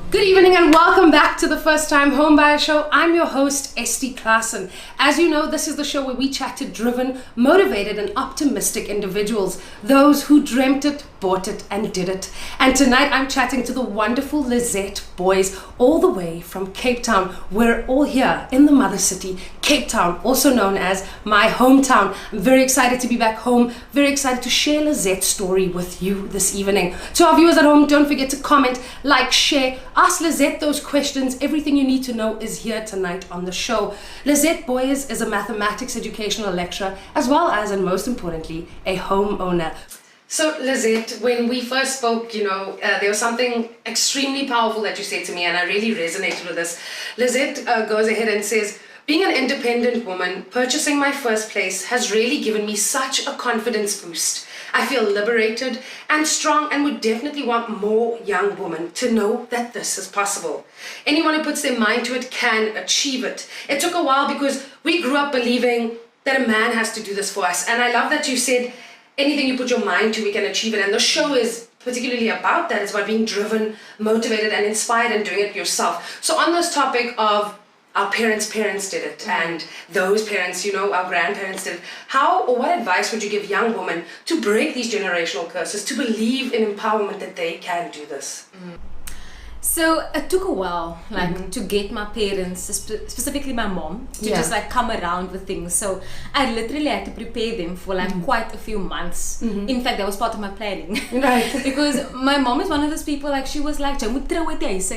Good evening and welcome back to the First Time Homebuyer Show. I'm your host, Esty Klassen. As you know, this is the show where we chat to driven, motivated and optimistic individuals. Those who dreamt it, bought it and did it. And tonight I'm chatting to the wonderful Lizette Booys, all the way from Cape Town. We're all here in the mother city, Cape Town, also known as my hometown. I'm very excited to be back home, very excited to share Lizette's story with you this evening. To our viewers at home, don't forget to comment, like, share, ask Lizette those questions. Everything you need to know is here tonight on the show. Lizette Booys is a mathematics educational lecturer, as well as, and most importantly, a homeowner. So Lizette, when we first spoke, there was something extremely powerful that you said to me, and I really resonated with this. Lizette goes ahead and says, being an independent woman, purchasing my first place has really given me such a confidence boost. I feel liberated and strong and would definitely want more young women to know that this is possible. Anyone who puts their mind to it can achieve it. It took a while because we grew up believing that a man has to do this for us. And I love that you said, anything you put your mind to, we can achieve it. And the show is particularly about that. It's about being driven, motivated, and inspired and doing it yourself. So on this topic of our parents did it, and those parents, our grandparents did it, how or what advice would you give young women to break these generational curses, to believe in empowerment that they can do this? So it took a while, to get my parents, specifically my mom, to just come around with things. So I literally had to prepare them for quite a few months. In fact, that was part of my planning. Right. Because my mom is one of those people, she was like, "Jy moet trou uit die huis."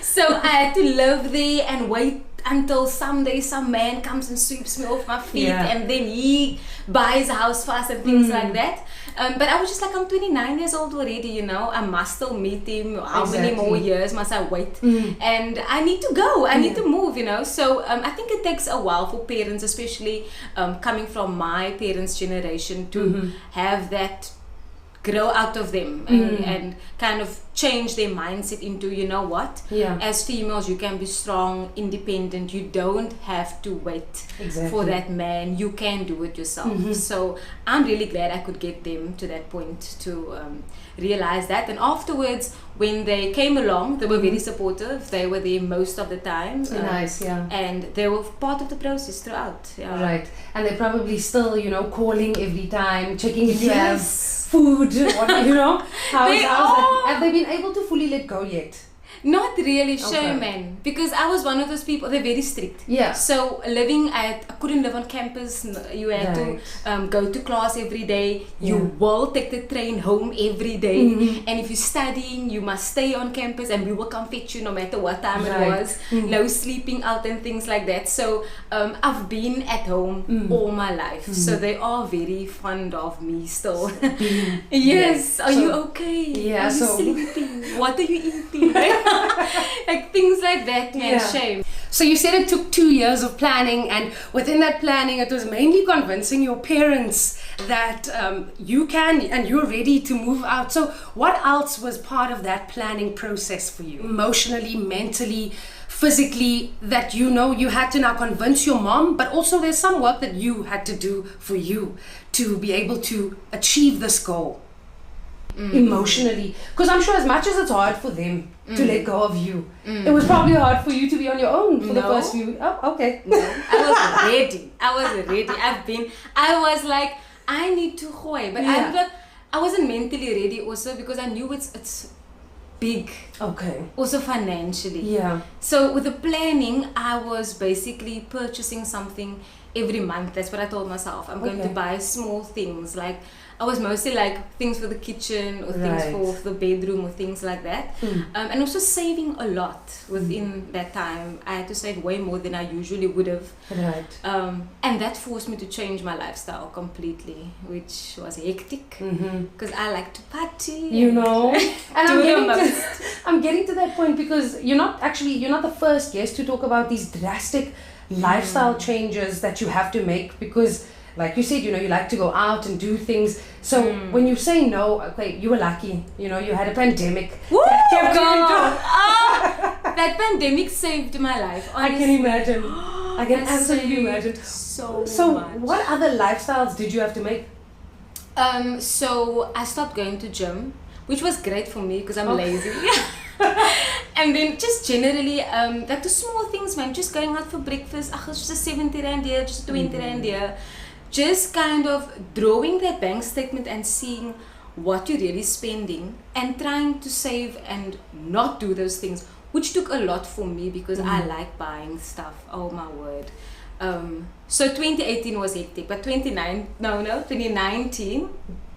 So I had to live there and wait until someday some man comes and sweeps me off my feet, and then he buys a house for us and things like that. But I was just I'm 29 years old already, I must still meet him. How many more years must I wait? And I need to go, I need to move, So I think it takes a while for parents, especially coming from my parents' generation, to have that grow out of them and kind of change their mindset into, as females you can be strong, independent, you don't have to wait for that man, you can do it yourself. So I'm really glad I could get them to that point to realize that. And afterwards, when they came along, they were very supportive. They were there most of the time. Nice, and they were part of the process throughout. Right. And they're probably still, calling every time, checking if you have food, how's that? Have they been able to fully let go yet? Not really, showman, because I was one of those people, they're very strict. So I couldn't live on campus. You had to go to class every day. You will take the train home every day. And if you're studying, you must stay on campus and we will come fetch you no matter what time it was. No sleeping out and things like that. So I've been at home all my life. So they are very fond of me still. Yes. Are you okay? Yeah. Are you sleeping? What are you eating? Things like that, man, shame. So you said it took 2 years of planning, and within that planning it was mainly convincing your parents that you can and you're ready to move out. So what else was part of that planning process for you? Emotionally, mentally, physically, that you had to now convince your mom, but also there's some work that you had to do for you to be able to achieve this goal. Emotionally, because I'm sure as much as it's hard for them to let go of you, it was probably hard for you to be on your own for the first few. Oh, okay. No, I was ready. I was like, I need to gooi, but I wasn't mentally ready also, because I knew it's big. Okay. Also financially. Yeah. So with the planning, I was basically purchasing something every month. That's what I told myself. I'm going to buy small things, I was mostly things for the kitchen or things for the bedroom or things like that. And also saving a lot within that time. I had to save way more than I usually would have. Right. And that forced me to change my lifestyle completely, which was hectic because I like to party. And I'm getting to that point because you're not the first guest to talk about these drastic lifestyle changes that you have to make, because like you said, you like to go out and do things. So when you say no, okay, you were lucky. You had a pandemic. Woo! That pandemic saved my life, honestly. I can imagine. I can absolutely imagine. So much. What other lifestyles did you have to make? So I stopped going to gym, which was great for me because I'm lazy. And then just generally, like the small things, man, just going out for breakfast, it's just 70 rand here, just 20 rand here. Just kind of drawing that bank statement and seeing what you're really spending and trying to save and not do those things, which took a lot for me because I like buying stuff. Oh my word. So 2018 was hectic, but 2019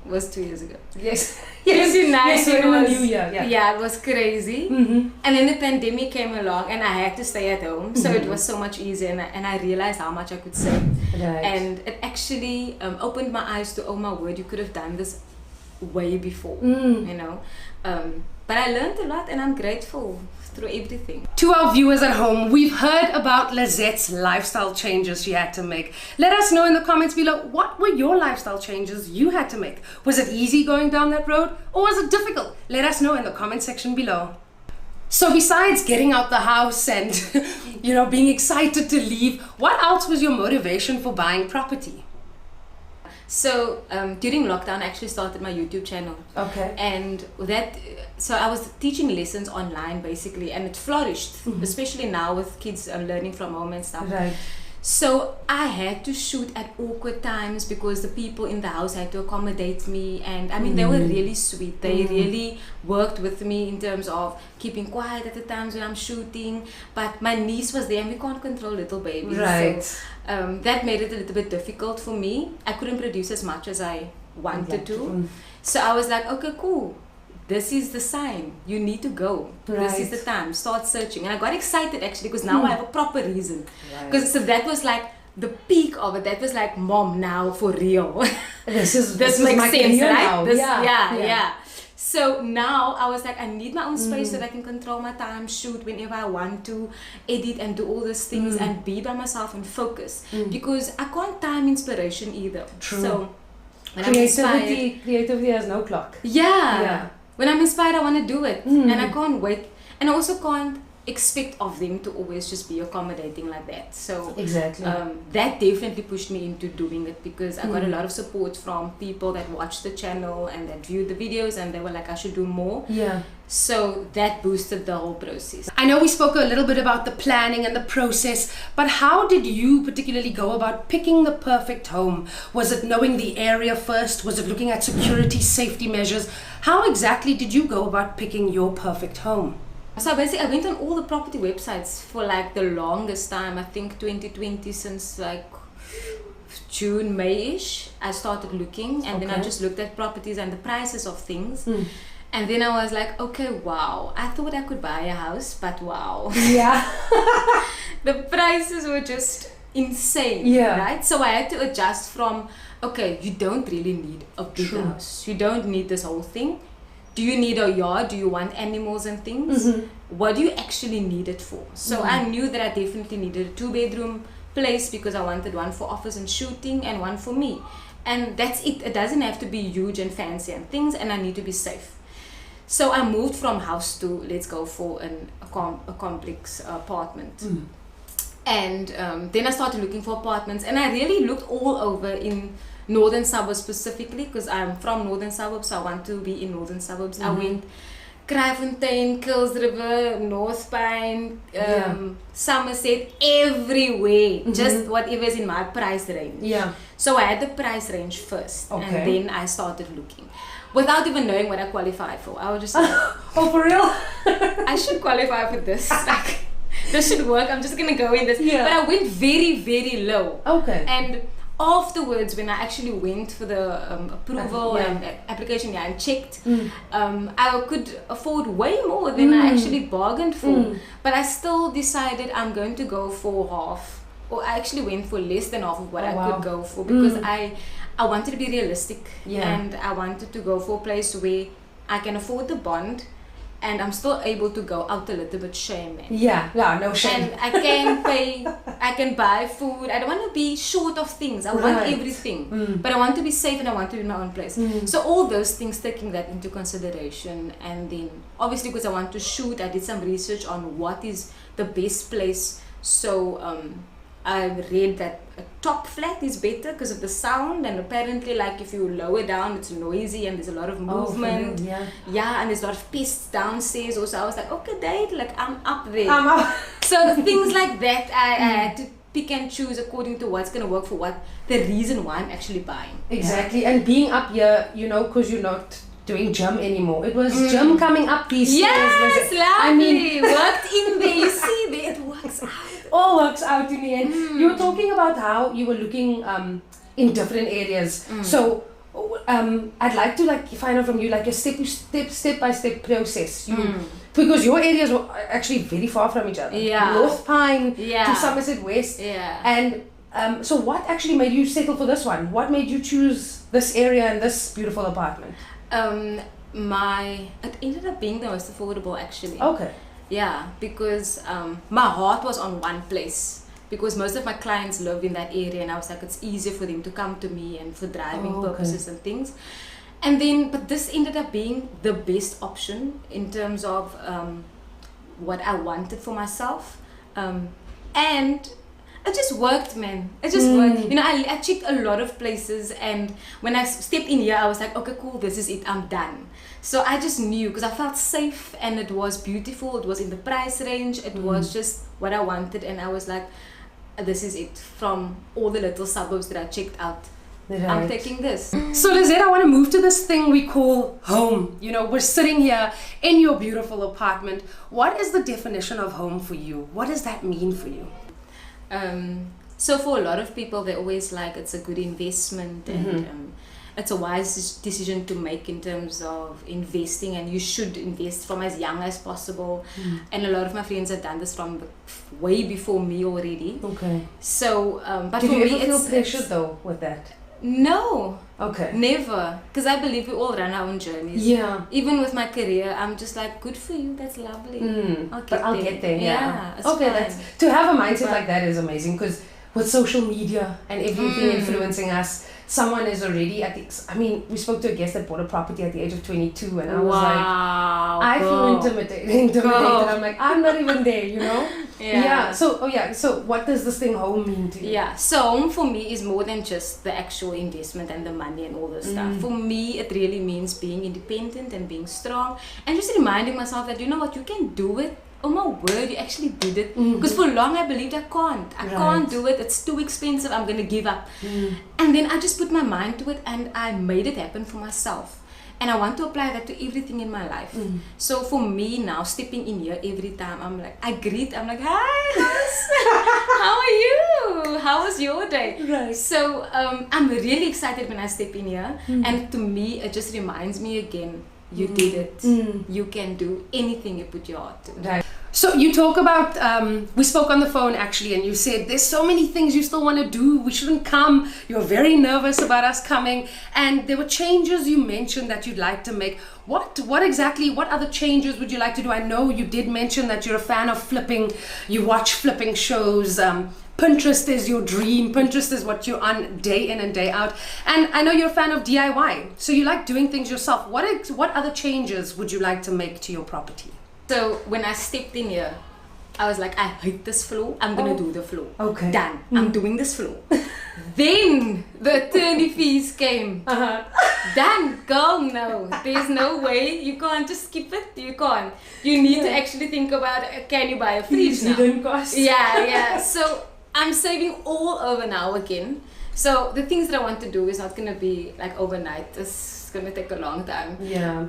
was 2 years ago. Yes. 2019 was, New Year. Yeah, it was crazy. And then the pandemic came along and I had to stay at home. So it was so much easier and I realized how much I could save. Right. And it actually opened my eyes to, oh my word, you could have done this way before, you know. But I learned a lot and I'm grateful through everything. To our viewers at home, we've heard about Lizette's lifestyle changes she had to make. Let us know in the comments below, what were your lifestyle changes you had to make? Was it easy going down that road or was it difficult? Let us know in the comment section below. So besides getting out the house and, you know, being excited to leave, what else was your motivation for buying property? So during lockdown, I actually started my YouTube channel. Okay. And so I was teaching lessons online basically, and it flourished, especially now with kids learning from home and stuff. Right. So I had to shoot at awkward times because the people in the house had to accommodate me, and I mean they were really sweet. They really worked with me in terms of keeping quiet at the times when I'm shooting. But my niece was there and we can't control little babies. Right. So that made it a little bit difficult for me. I couldn't produce as much as I wanted to. So I was like, okay, cool. This is the sign. You need to go. Right. This is the time. Start searching. And I got excited actually because now I have a proper reason. Because so that was like the peak of it. That was like, mom, now for real. This makes my sense, career right? now. Yeah. So now I was like, I need my own space so that I can control my time, shoot whenever I want to, edit and do all these things and be by myself and focus. Because I can't time inspiration either. True. So when I'm inspired, creativity has no clock. Yeah. When I'm inspired, I want to do it. And I can't wait. And I also can't expect of them to always just be accommodating like that. So exactly. That definitely pushed me into doing it because I got a lot of support from people that watched the channel and that viewed the videos and they were like, I should do more. Yeah. So that boosted the whole process. I know we spoke a little bit about the planning and the process, but how did you particularly go about picking the perfect home? Was it knowing the area first? Was it looking at security, safety measures? How exactly did you go about picking your perfect home? So basically, I went on all the property websites for like the longest time. I think 2020, since like June, May-ish, I started looking, and then I just looked at properties and the prices of things. And then I was like, okay, wow, I thought I could buy a house, but wow. Yeah. The prices were just insane, right? So I had to adjust from, okay, you don't really need a big house. You don't need this whole thing. Do you need a yard? Do you want animals and things? What do you actually need it for? So I knew that I definitely needed a 2-bedroom place because I wanted one for office and shooting and one for me. And that's it. It doesn't have to be huge and fancy and things, and I need to be safe. So I moved from house to let's go for a complex apartment. And then I started looking for apartments, and I really looked all over in northern suburbs specifically because I'm from northern suburbs, so I want to be in northern suburbs. I went Kraaifontein, Kuils River, North Pine, Somerset, everywhere. Just whatever is in my price range. Yeah. So I had the price range first, and then I started looking. Without even knowing what I qualified for. I was just like, oh, for real? I should qualify for this. Like, this should work. I'm just going to go in this. Yeah. But I went very, very low. Okay. And afterwards, when I actually went for the approval and application and checked, I could afford way more than I actually bargained for. But I still decided I'm going to go for half. Or I actually went for less than half of what I could go for because I wanted to be realistic and I wanted to go for a place where I can afford the bond and I'm still able to go out a little bit shame. No shame. And I can pay, I can buy food. I don't want to be short of things. I want everything. But I want to be safe and I want to be in my own place. So all those things, taking that into consideration. And then obviously because I want to shoot, I did some research on what is the best place. So I read that a top flat is better because of the sound, and apparently like if you lower down it's noisy and there's a lot of movement. Yeah, and there's a lot of pests downstairs also. I was like, okay Dad, like I'm up there. So things like that I had to pick and choose according to what's going to work for what the reason why I'm actually buying. Exactly. And being up here, you know, because you're not doing gym anymore. It was gym coming up these stairs. Yes, lovely. I mean, worked in there. You see there, it works out. All works out in the end. You were talking about how you were looking in different areas. So I'd like to find out from you like a step by step process. Because your areas were actually very far from each other. North Pine to Somerset West. And so what actually made you settle for this one? What made you choose this area and this beautiful apartment? It ended up being the most affordable actually. Okay. Yeah, because my heart was on one place, because most of my clients lived in that area, and I was like, it's easier for them to come to me and for driving purposes and things. And then, but this ended up being the best option in terms of what I wanted for myself, and it just worked, man. It just worked. You know, I checked a lot of places, and when I stepped in here, I was like, okay, cool, this is it, I'm done. So I just knew, because I felt safe, and it was beautiful, it was in the price range, it was just what I wanted, and I was like, this is it. From all the little suburbs that I checked out, I'm taking this. So Lizette, I want to move to this thing we call home. You know, we're sitting here in your beautiful apartment. What is the definition of home for you? What does that mean for you? So for a lot of people, they always like it's a good investment, and it's a wise decision to make in terms of investing, and you should invest from as young as possible. And a lot of my friends have done this from way before me already. Okay. So, but did for you me, ever feel pressured though with that? No. Okay. Never. Because I believe we all run our own journeys. Yeah. Even with my career, I'm just like, good for you, that's lovely. I'll get there. Yeah. Okay, that's, to have a mindset like that is amazing, because with social media and everything influencing us, someone is already at the, I mean, we spoke to a guest that bought a property at the age of 22, and I was like, I feel intimidated. I'm like, I'm not even there, you know? So what does this thing home mean to you? Yeah, so home for me is more than just the actual investment and the money and all this stuff. For me, it really means being independent and being strong, and just reminding myself that, you know what, you can do it. Oh my word, you actually did it. Because for long I believed I can't do it, it's too expensive, I'm gonna give up. And then I just put my mind to it, and I made it happen for myself. And I want to apply that to everything in my life. So for me now, stepping in here every time, I'm like, I'm like, hi, how are you? How was your day? Right. So I'm really excited when I step in here. And to me, it just reminds me again, you did it. You can do anything you put your heart to. Right. So you talk about, we spoke on the phone actually, and you said there's so many things you still want to do. We shouldn't come. You're very nervous about us coming. And there were changes you mentioned that you'd like to make. What other changes would you like to do? I know you did mention that you're a fan of flipping. You watch flipping shows. Pinterest is your dream. Pinterest is what you're on day in and day out. And I know you're a fan of DIY. So you like doing things yourself. What other changes would you like to make to your property? So when I stepped in here, I was like, I hate this floor. I'm going to do the floor. Okay. Done. I'm doing this floor. Then the attorney fees came. Done. Go. No. There's no way. You can't just skip it. You can't. You need to actually think about, can you buy a fridge now? Didn't cost. Yeah. So I'm saving all over now again. So the things that I want to do is not going to be like overnight. It's going to take a long time. Yeah.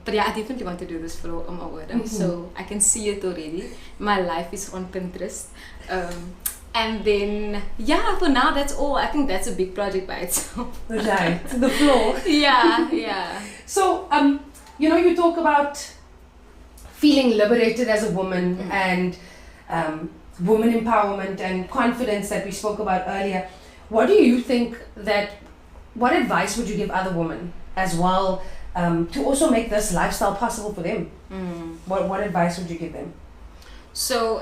But yeah, I definitely want to do this floor. Oh my word. So I can see it already. My life is on Pinterest. And then, yeah, for now, that's all. I think that's a big project by itself. Right. The floor. Yeah. So, you talk about feeling liberated as a woman and woman empowerment and confidence that we spoke about earlier. What do you think what advice would you give other women as well to also make this lifestyle possible for them? What advice would you give them? So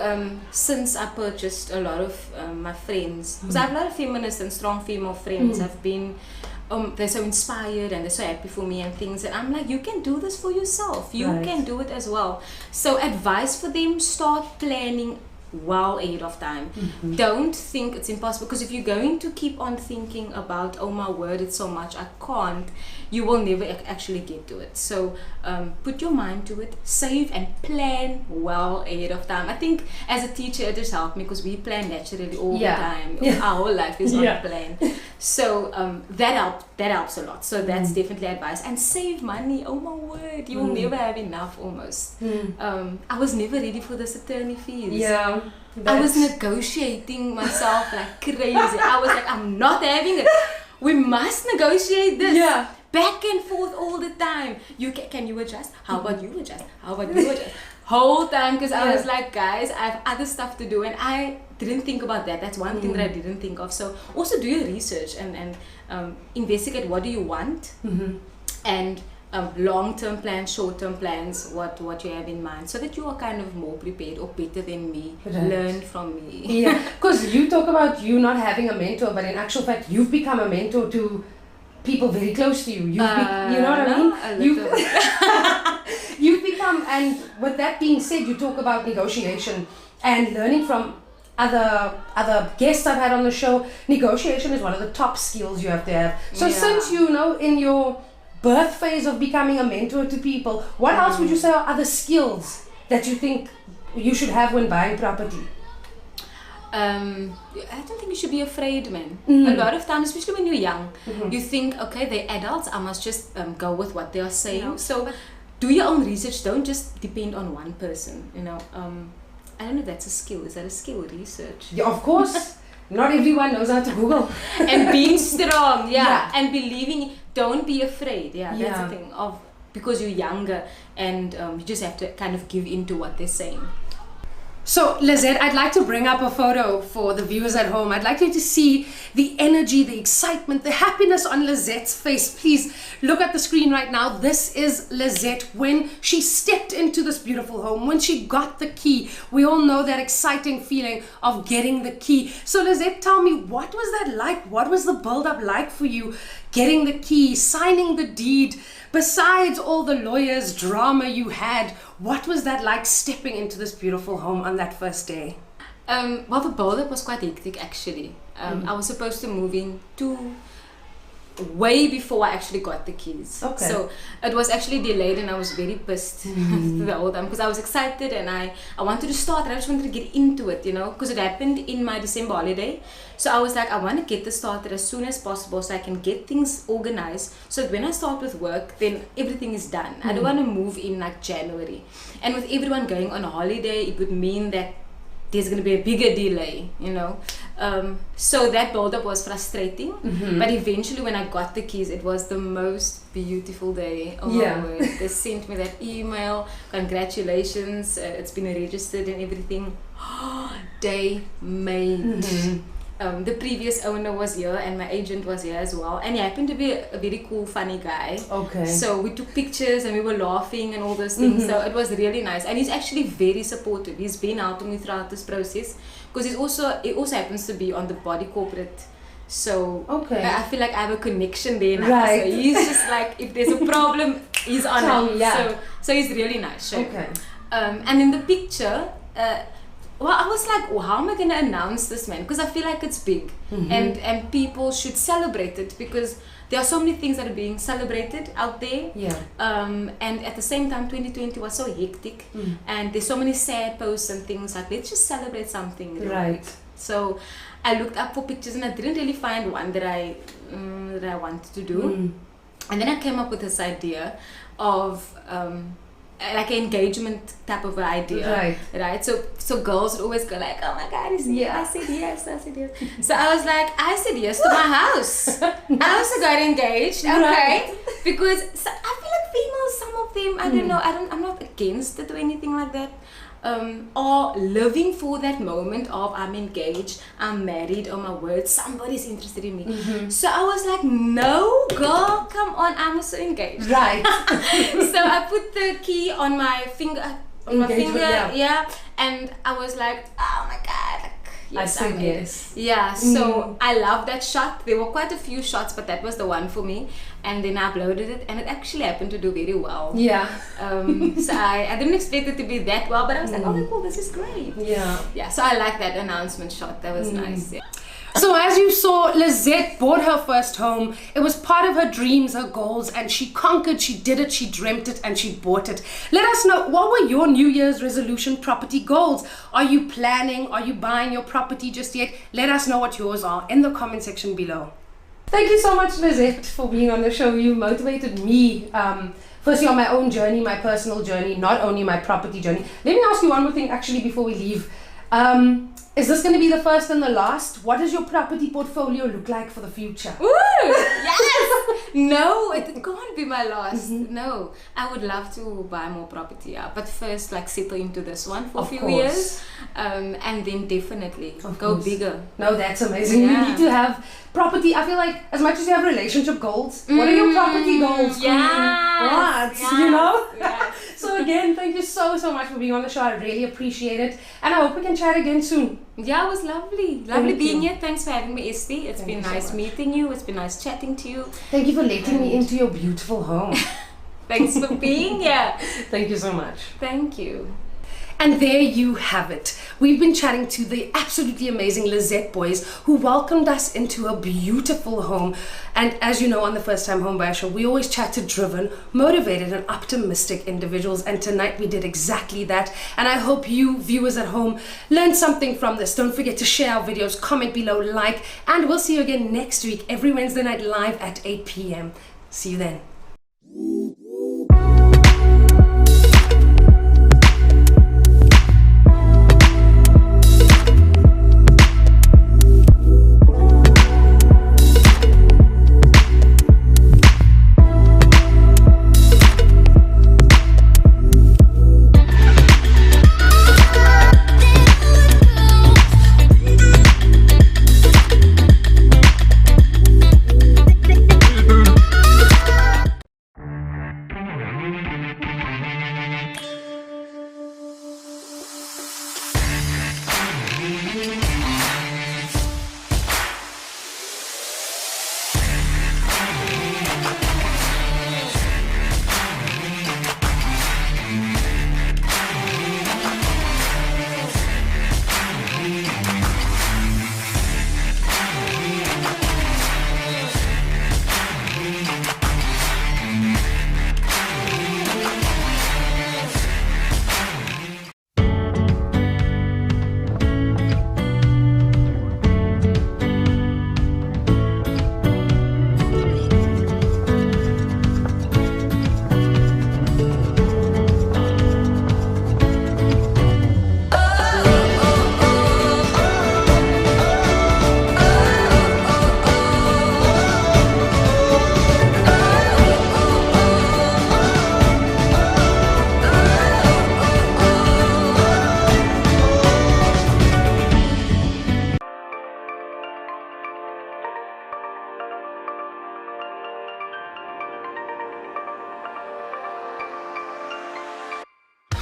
since I purchased a lot of my friends, because I have a lot of feminists and strong female friends, have been they're so inspired and they're so happy for me and things, and I'm like, you can do this for yourself, you can do it as well. So advice for them: start planning well ahead of time. Don't think it's impossible, because if you're going to keep on thinking about, oh my word, it's so much, I can't, you will never actually get to it. So put your mind to it, save and plan well ahead of time. I think as a teacher it just helped me, because we plan naturally all the time. Our whole life is on plan. So that helps a lot. So that's definitely advice. And save money. Oh my word, you will never have enough almost. I was never ready for this attorney fees. I was negotiating myself like crazy. I was like, I'm not having it. We must negotiate this. Back and forth all the time. You can you adjust? How about you adjust? How about you adjust? Whole time, because I was like, guys, I have other stuff to do, and I didn't think about that. That's one thing that I didn't think of. So also do your research and investigate what do you want, and long-term plans, short-term plans, what you have in mind, so that you are kind of more prepared or better than me. Learn from me. Because you talk about you not having a mentor, but in actual fact you've become a mentor to people very close to you. You know what I mean? You've become, and with that being said, you talk about negotiation and learning from other guests I've had on the show. Negotiation is one of the top skills you have to have. So since you know in your birth phase of becoming a mentor to people, what else would you say are other skills that you think you should have when buying property? I don't think you should be afraid, man. A lot of times, especially when you're young, you think, okay, they're adults, I must just go with what they are saying. So do your own research. Don't just depend on one person, you know. I don't know if that's a skill. Is that a skill, research? Yeah, of course. Not everyone knows how to Google. And being strong, and believing. Don't be afraid. That's the thing, because you're younger, and you just have to kind of give in to what they're saying. So Lizette, I'd like to bring up a photo for the viewers at home. I'd like you to see the energy, the excitement, the happiness on Lizette's face. Please look at the screen right now. This is Lizette when she stepped into this beautiful home, when she got the key. We all know that exciting feeling of getting the key. So Lizette, tell me, what was that like? What was the build-up like for you, getting the key, signing the deed? Besides all the lawyers' drama you had, what was that like, stepping into this beautiful home on that first day? Well, the build-up was quite hectic, actually. I was supposed to move in way before I actually got the keys. Okay. So it was actually delayed, and I was very pissed the whole time, because I was excited and I wanted to start, and I just wanted to get into it, you know, because it happened in my December holiday. So I was like, I want to get this started as soon as possible so I can get things organized, so that when I start with work, then everything is done. I don't want to move in like January. And with everyone going on a holiday, it would mean that there's going to be a bigger delay, you know. So that build-up was frustrating, but eventually when I got the keys, it was the most beautiful day. Oh my word. They sent me that email, congratulations, it's been registered and everything. Day made. The previous owner was here, and my agent was here as well, and he happened to be a very cool, funny guy. Okay. So we took pictures and we were laughing and all those things. So it was really nice, and he's actually very supportive. He's been helping me throughout this process, because he also happens to be on the body corporate. So I feel like I have a connection there now. Right. So he's just like, if there's a problem, he's on it. So he's really nice. Okay. And in the picture, well, I was like, how am I going to announce this, man? Because I feel like it's big, and people should celebrate it, because there are so many things that are being celebrated out there. And at the same time, 2020 was so hectic, and there's so many sad posts and things like, let's just celebrate something. Right. So I looked up for pictures, and I didn't really find one that I wanted to do. And then I came up with this idea of like an engagement type of idea, right? So girls would always go like, oh my God, I said yes. So I was like, I said yes to my house. I also got engaged, because I feel like females, some of them, I don't know, I'm not against it or anything like that, are living for that moment of, I'm engaged, I'm married, oh my word, somebody's interested in me. So I was like, no girl, come on, I'm also engaged. Right. So I put the key on my finger, and I was like, oh my God, like, Yes, I said made it. yes. Yeah, so I love that shot. There were quite a few shots, but that was the one for me. And then I uploaded it, and it actually happened to do very well. Yeah. So I didn't expect it to be that well, but I was like, oh, cool, this is great. Yeah. Yeah, so I like that announcement shot. That was nice. Yeah. So as you saw, Lizette bought her first home. It was part of her dreams, her goals, and she conquered, she did it, she dreamt it, and she bought it. Let us know, what were your New Year's resolution property goals? Are you planning? Are you buying your property just yet? Let us know what yours are in the comment section below. Thank you so much, Lizette, for being on the show. You motivated me, firstly on my own journey, my personal journey, not only my property journey. Let me ask you one more thing actually before we leave. Is this going to be the first and the last? What does your property portfolio look like for the future? Ooh, yes! No, it can't be my last. No, I would love to buy more property, but first like settle into this one for a few years, and then definitely go bigger. No, that's amazing. Yeah. We need to have property. I feel like as much as you have relationship goals, what are your property goals? Yes, What? You know? Yes. So again, thank you so much for being on the show. I really appreciate it, and I hope we can chat again soon. Yeah, it was lovely. Lovely being here. Thanks for having me, Esty. It's been nice meeting you. It's been nice chatting to you. Thank you for letting me into your beautiful home. Thanks for being here. Thank you so much. Thank you. And there you have it. We've been chatting to the absolutely amazing Lizette Booys, who welcomed us into a beautiful home. And as you know, on the First Time Homebuyer Show, we always chat to driven, motivated, and optimistic individuals. And tonight we did exactly that. And I hope you viewers at home learned something from this. Don't forget to share our videos, comment below, like, and we'll see you again next week, every Wednesday night live at 8 p.m. See you then.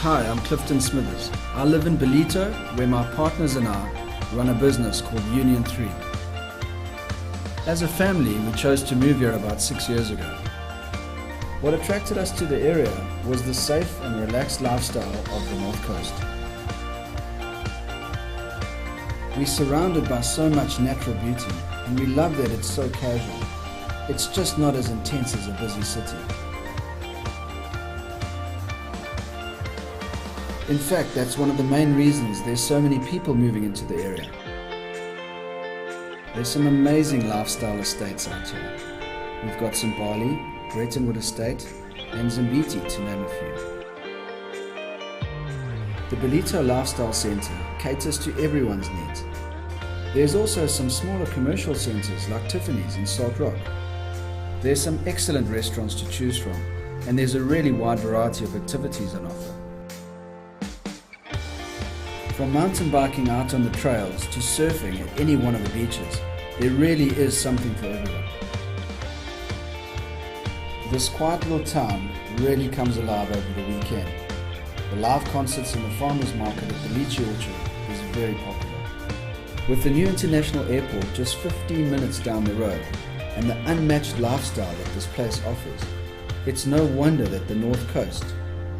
Hi, I'm Clifton Smithers. I live in Belito, where my partners and I run a business called Union 3. As a family, we chose to move here about 6 years ago. What attracted us to the area was the safe and relaxed lifestyle of the North Coast. We're surrounded by so much natural beauty, and we love that it's so casual. It's just not as intense as a busy city. In fact, that's one of the main reasons there's so many people moving into the area. There's some amazing lifestyle estates out here. We've got St. Barley, Brettonwood Estate, and Zimbiti, to name a few. The Belito Lifestyle Centre caters to everyone's needs. There's also some smaller commercial centres like Tiffany's and Salt Rock. There's some excellent restaurants to choose from, and there's a really wide variety of activities on offer. From mountain biking out on the trails to surfing at any one of the beaches, there really is something for everyone. This quiet little town really comes alive over the weekend. The live concerts and the farmers market at the Lychee Orchard is very popular. With the new international airport just 15 minutes down the road and the unmatched lifestyle that this place offers, it's no wonder that the North Coast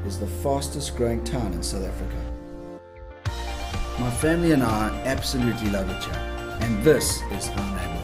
is the fastest growing town in South Africa. My family and I absolutely love each other, and this is our neighborhood.